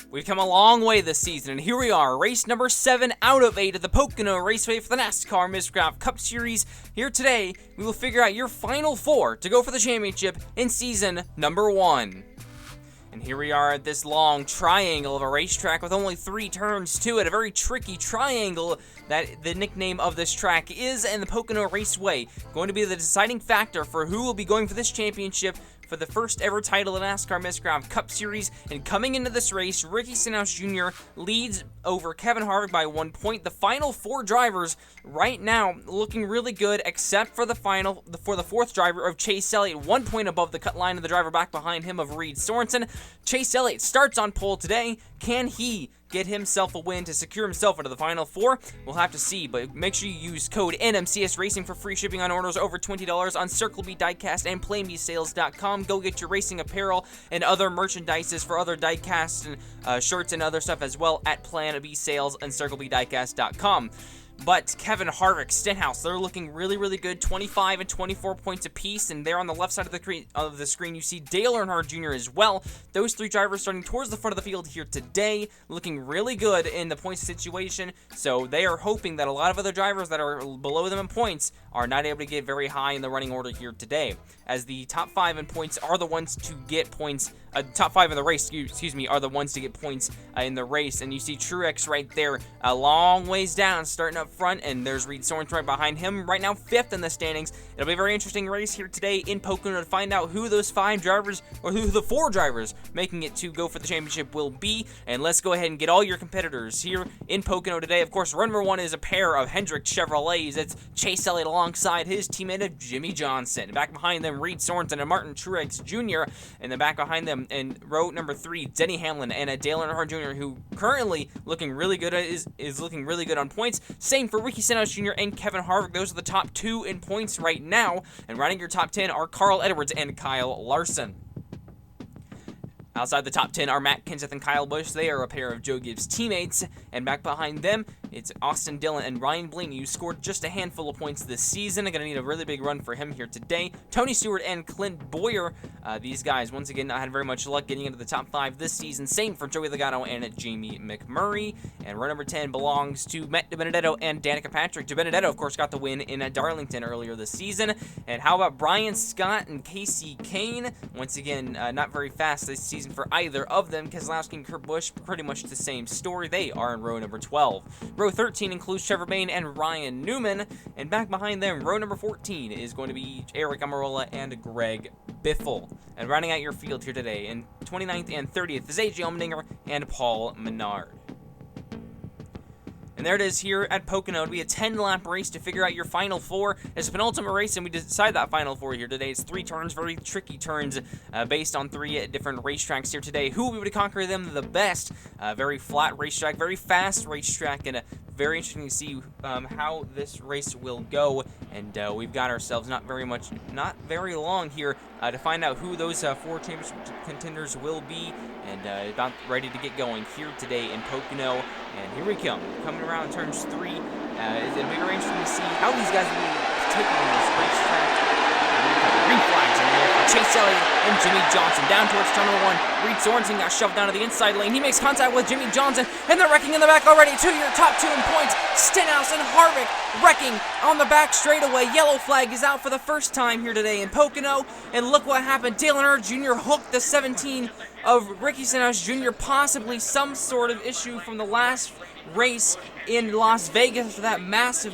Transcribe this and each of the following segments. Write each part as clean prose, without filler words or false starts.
We've come a long way this season, and here we are, race number 7 out of 8 at the Pocono Raceway for the NASCAR Miscraft Cup Series. Here today, we will figure out your final 4 to go for the championship in season number 1. And here we are at this long triangle of a racetrack with only 3 turns to it. A very tricky triangle that the nickname of this track is, and the Pocono Raceway going to be the deciding factor for who will be going for this championship for the first ever title in NASCAR Miscraft Cup Series. And coming into this race, Ricky Stenhouse Jr. leads over Kevin Harvick by 1 point. The final 4 drivers right now looking really good, except for the fourth driver of Chase Elliott, 1 point above the cut line of the driver back behind him of Reed Sorensen. Chase Elliott starts on pole today. Can he get himself a win to secure himself into the final 4? We'll have to see, but make sure you use code NMCS Racing for free shipping on orders over $20 on Circle B Diecast and PlayMeSales.com. Go get your racing apparel and other merchandises for other diecasts and shirts and other stuff as well at Plan B Sales and CircleBDiecast.com. But Kevin Harvick, Stenhouse, they're looking really, really good, 25 and 24 points apiece. And there on the left side of the screen, you see Dale Earnhardt Jr. as well. Those 3 drivers starting towards the front of the field here today, looking really good in the points situation. So they are hoping that a lot of other drivers that are below them in points are not able to get very high in the running order here today, as the top 5 in points are the ones to get points. Top 5 in the race, excuse me, are the ones to get points in the race. And you see Truex right there, a long ways down, starting up front, and there's Reed Sorensen right behind him, right now 5th in the standings. It'll be a very interesting race here today in Pocono to find out who those 5 drivers, or who the 4 drivers making it to go for the championship will be. And let's go ahead and get all your competitors here in Pocono today. Of course, run number 1 is a pair of Hendrick Chevrolets. It's Chase Elliott alongside his teammate of Jimmy Johnson. Back behind them, Reed Sorensen and Martin Truex Jr. And then back behind them in row number 3, Denny Hamlin and Dale Earnhardt Jr., who currently looking really good, is looking really good on points. Same for Ricky Stenhouse Jr. and Kevin Harvick. Those are the top 2 in points right now. And running your top 10 are Carl Edwards and Kyle Larson. Outside the top 10 are Matt Kenseth and Kyle Busch. They are a pair of Joe Gibbs teammates. And back behind them, it's Austin Dillon and Ryan Blaney, who scored just a handful of points this season. Going to need a really big run for him here today. Tony Stewart and Clint Boyer. These guys, once again, not had very much luck getting into the top 5 this season. Same for Joey Logano and Jamie McMurray. And row number 10 belongs to Matt DiBenedetto and Danica Patrick. DiBenedetto, of course, got the win in Darlington earlier this season. And how about Brian Scott and Casey Kane? Once again, not very fast this season for either of them. Keselowski and Kurt Busch, pretty much the same story. They are in row number 12. Row 13 includes Trevor Bayne and Ryan Newman. And back behind them, row number 14 is going to be Eric Almirola and Greg Biffle. And rounding out your field here today, in 29th and 30th is AJ Allmendinger and Paul Menard. And there it is here at Pocono. It'll be a 10-lap race to figure out your final 4. It's a penultimate race, and we decide that final 4 here today. It's 3 turns, very tricky turns, based on 3 different racetracks here today. Who will be able to conquer them the best? Very flat racetrack, very fast racetrack, and very interesting to see how this race will go. And we've got ourselves not very long here to find out who those 4 championship contenders will be, and about ready to get going here today in Pocono. And here we come, coming around turns 3. It'll be very interesting to see how these guys will be taking on this racetrack. Green flags in there for Chase Elliott and Jimmy Johnson. Down towards turn number 1. Reed Sorensen got shoved down to the inside lane. He makes contact with Jimmy Johnson, and they're wrecking in the back already. Your top 2 in points. Stenhouse and Harvick wrecking on the back straightaway. Yellow flag is out for the first time here today in Pocono. And look what happened. Dale Earnhardt Jr. hooked the 17 of Ricky Stenhouse Jr. Possibly some sort of issue from the last race in Las Vegas for that massive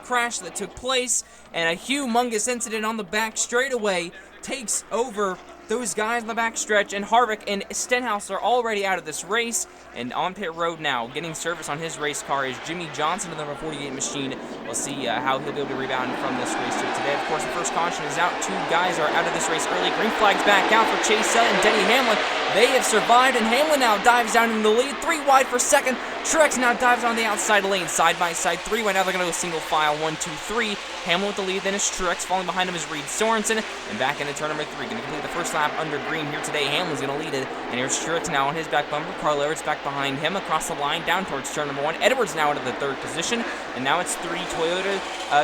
crash that took place, and a humongous incident on the back straightaway takes over those guys in the back stretch, and Harvick and Stenhouse are already out of this race. And on pit road now, getting service on his race car, is Jimmy Johnson, the number 48 machine. We'll see how he'll be able to rebound from this race here today. Of course, the first caution is out. 2 guys are out of this race early. Green flag's back out for Chase Elliott and Denny Hamlin. They have survived, and Hamlin now dives down in the lead. 3 wide for second. Truex now dives on the outside lane, side by side, three-way. Now they're going to go single file, 1, 2, 3. Hamlin with the lead, then is Truex. Falling behind him is Reed Sorensen, and back into turn number 3. Going to complete the first lap under green here today. Hamlin's going to lead it, and here's Truex now on his back bumper. Carl Edwards back behind him across the line, down towards turn number 1. Edwards now into the 3rd position, and now it's 3 Toyota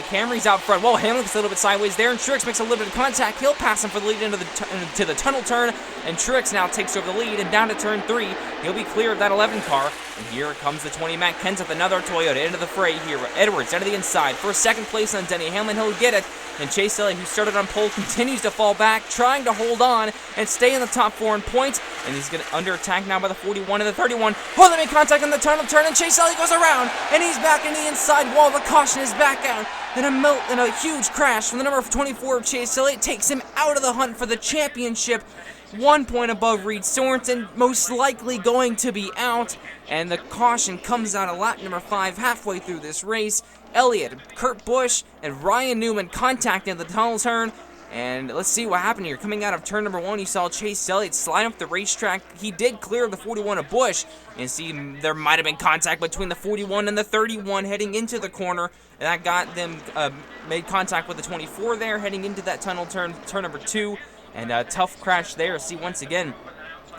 Camrys out front. Whoa, Hamlin gets a little bit sideways there, and Truex makes a little bit of contact. He'll pass him for the lead into the tunnel turn, and Truex now takes over the lead, and down to turn 3. He'll be clear of that 11 car, and here comes the 20 Matt Kenseth, another Toyota into the fray here. Edwards out of the inside for second place on Denny Hamlin. He'll get it, and Chase Elliott, who started on pole, continues to fall back, trying to hold on and stay in the top 4 in points, and he's going to under attack now by the 41 and the 31. Oh, they make contact on the tunnel turn, and Chase Elliott goes around, and he's back into the inside wall. The caution is back out, and a huge crash from the number 24 of Chase Elliott takes him out of the hunt for the championship. 1 point above Reed Sorensen, most likely going to be out, and the caution comes out of lap number 5 halfway through this race. Elliott, Kurt Busch, and Ryan Newman contacting the tunnel turn, and let's see what happened here. Coming out of turn number 1, you saw Chase Elliott slide up the racetrack. He did clear the 41 of Busch, and see there might have been contact between the 41 and the 31 heading into the corner, and that got them made contact with the 24 there heading into that tunnel turn number 2. And a tough crash there. See, once again,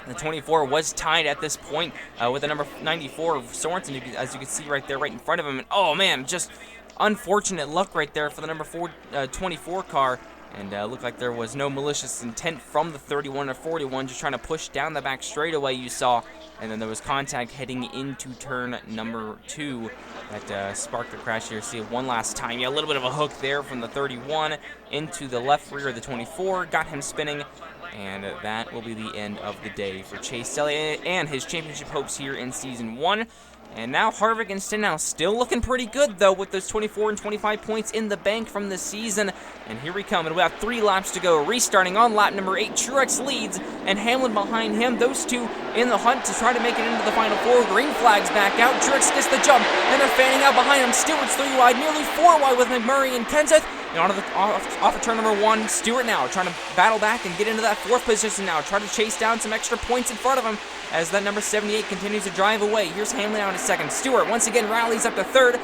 the 24 was tied at this point with the number 94 of Sorensen, as you can see right there, right in front of him. And oh man, just unfortunate luck right there for the number 24 car. And looked like there was no malicious intent from the 31 or 41, just trying to push down the back straightaway, you saw. And then there was contact heading into turn number 2 that sparked the crash here. See it one last time. Yeah, a little bit of a hook there from the 31 into the left rear of the 24. Got him spinning. And that will be the end of the day for Chase Elliott and his championship hopes here in Season 1. And now Harvick and Stenhouse still looking pretty good, though, with those 24 and 25 points in the bank from this season. And here we come, and we have 3 laps to go. Restarting on lap number 8, Truex leads, and Hamlin behind him. Those two in the hunt to try to make it into the final 4. Green flag's back out. Truex gets the jump, and they're fanning out behind him. Stewart's 3 wide, nearly 4 wide with McMurray and Kenseth. And off of turn number 1, Stewart now trying to battle back and get into that 4th position now. Try to chase down some extra points in front of him as that number 78 continues to drive away. Here's Hamlin out in 2nd. Stewart once again rallies up to 3rd.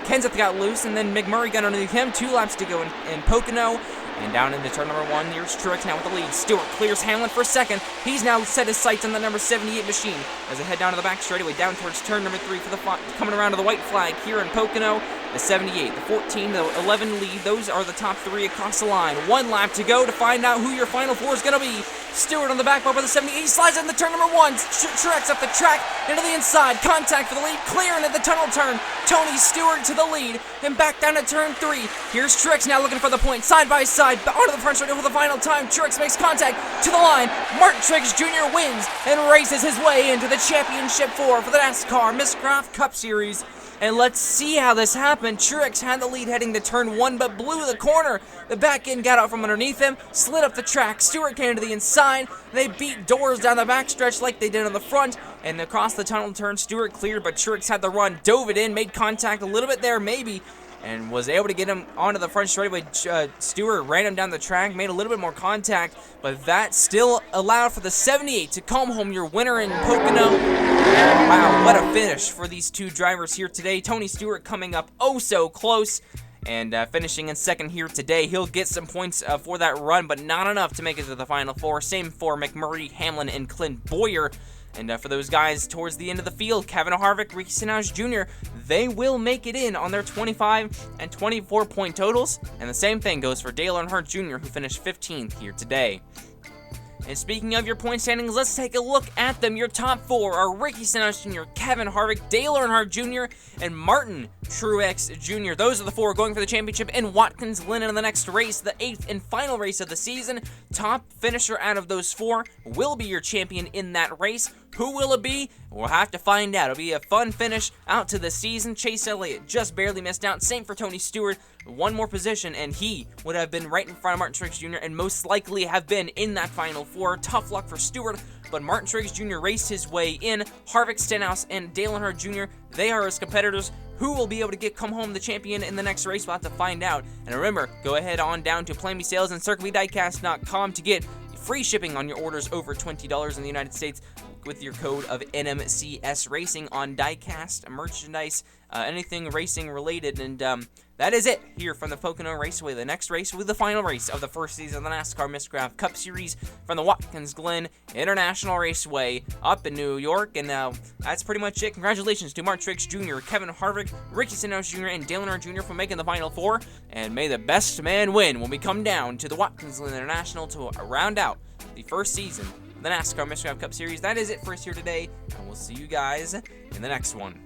Kenseth got loose, and then McMurray got underneath him. 2 laps to go in Pocono. And down into turn number 1, here's Truex now with the lead. Stewart clears Hamlin for 2nd. He's now set his sights on the number 78 machine as they head down to the back straightaway, down towards turn number 3 for the coming around to the white flag here in Pocono. The 78, the 14, the 11 lead. Those are the top 3 across the line. 1 lap to go to find out who your final 4 is going to be. Stewart on the back bumper, the 78. He slides into turn number 1. Truex up the track, into the inside. Contact for the lead, clearing at the tunnel turn. Tony Stewart to the lead, and back down to turn 3. Here's Truex now looking for the point. Side by side, onto the front straight for the final time. Truex makes contact to the line. Martin Truex Jr. wins and races his way into the championship 4 for the NASCAR Miscraft Cup Series. And let's see how this happened. Truex had the lead heading to turn 1, but blew the corner. The back end got out from underneath him, slid up the track. Stewart came to the inside. They beat doors down the backstretch like they did on the front. And across the tunnel turn, Stewart cleared, but Truex had the run, dove it in, made contact a little bit there maybe, and was able to get him onto the front straightaway. Stewart ran him down the track, made a little bit more contact, but that still allowed for the 78 to come home your winner in Pocono. And wow, what a finish for these 2 drivers here today. Tony Stewart coming up oh so close and finishing in 2nd here today. He'll get some points for that run, but not enough to make it to the final 4. Same for McMurray, Hamlin, and Clint Boyer. And for those guys towards the end of the field, Kevin Harvick, Ricky Stenhouse Jr., they will make it in on their 25 and 24 point totals. And the same thing goes for Dale Earnhardt Jr., who finished 15th here today. And speaking of your point standings, let's take a look at them. Your top 4 are Ricky Stenhouse Jr., Kevin Harvick, Dale Earnhardt Jr., and Martin Truex Jr. Those are the 4 going for the championship in Watkins Glen in the next race, the 8th and final race of the season. Top finisher out of those 4 will be your champion in that race. Who will it be? We'll have to find out. It'll be a fun finish out to the season. Chase Elliott just barely missed out. Same for Tony Stewart. 1 more position, and he would have been right in front of Martin Truex Jr. and most likely have been in that final 4. Tough luck for Stewart, but Martin Truex Jr. raced his way in. Harvick, Stenhouse, and Dale Earnhardt Jr., they are his competitors. Who will be able to come home the champion in the next race? We'll have to find out. And remember, go ahead on down to Plan B Sales and CircleVDiecast.com to get free shipping on your orders over $20 in the United States. with your code of NMCS Racing on diecast, merchandise, anything racing related. And that is it here from the Pocono Raceway. The next race will be the final race of the first season of the NASCAR Miscraft Cup Series from the Watkins Glen International Raceway up in New York. And that's pretty much it. Congratulations to Mark Trix Jr., Kevin Harvick, Ricky Stenhouse Jr., and Dale Earnhardt Jr. for making the Final Four. And may the best man win when we come down to the Watkins Glen International to round out the first season of the NASCAR Miscraft Cup Series. That is it for us here today, and we'll see you guys in the next one.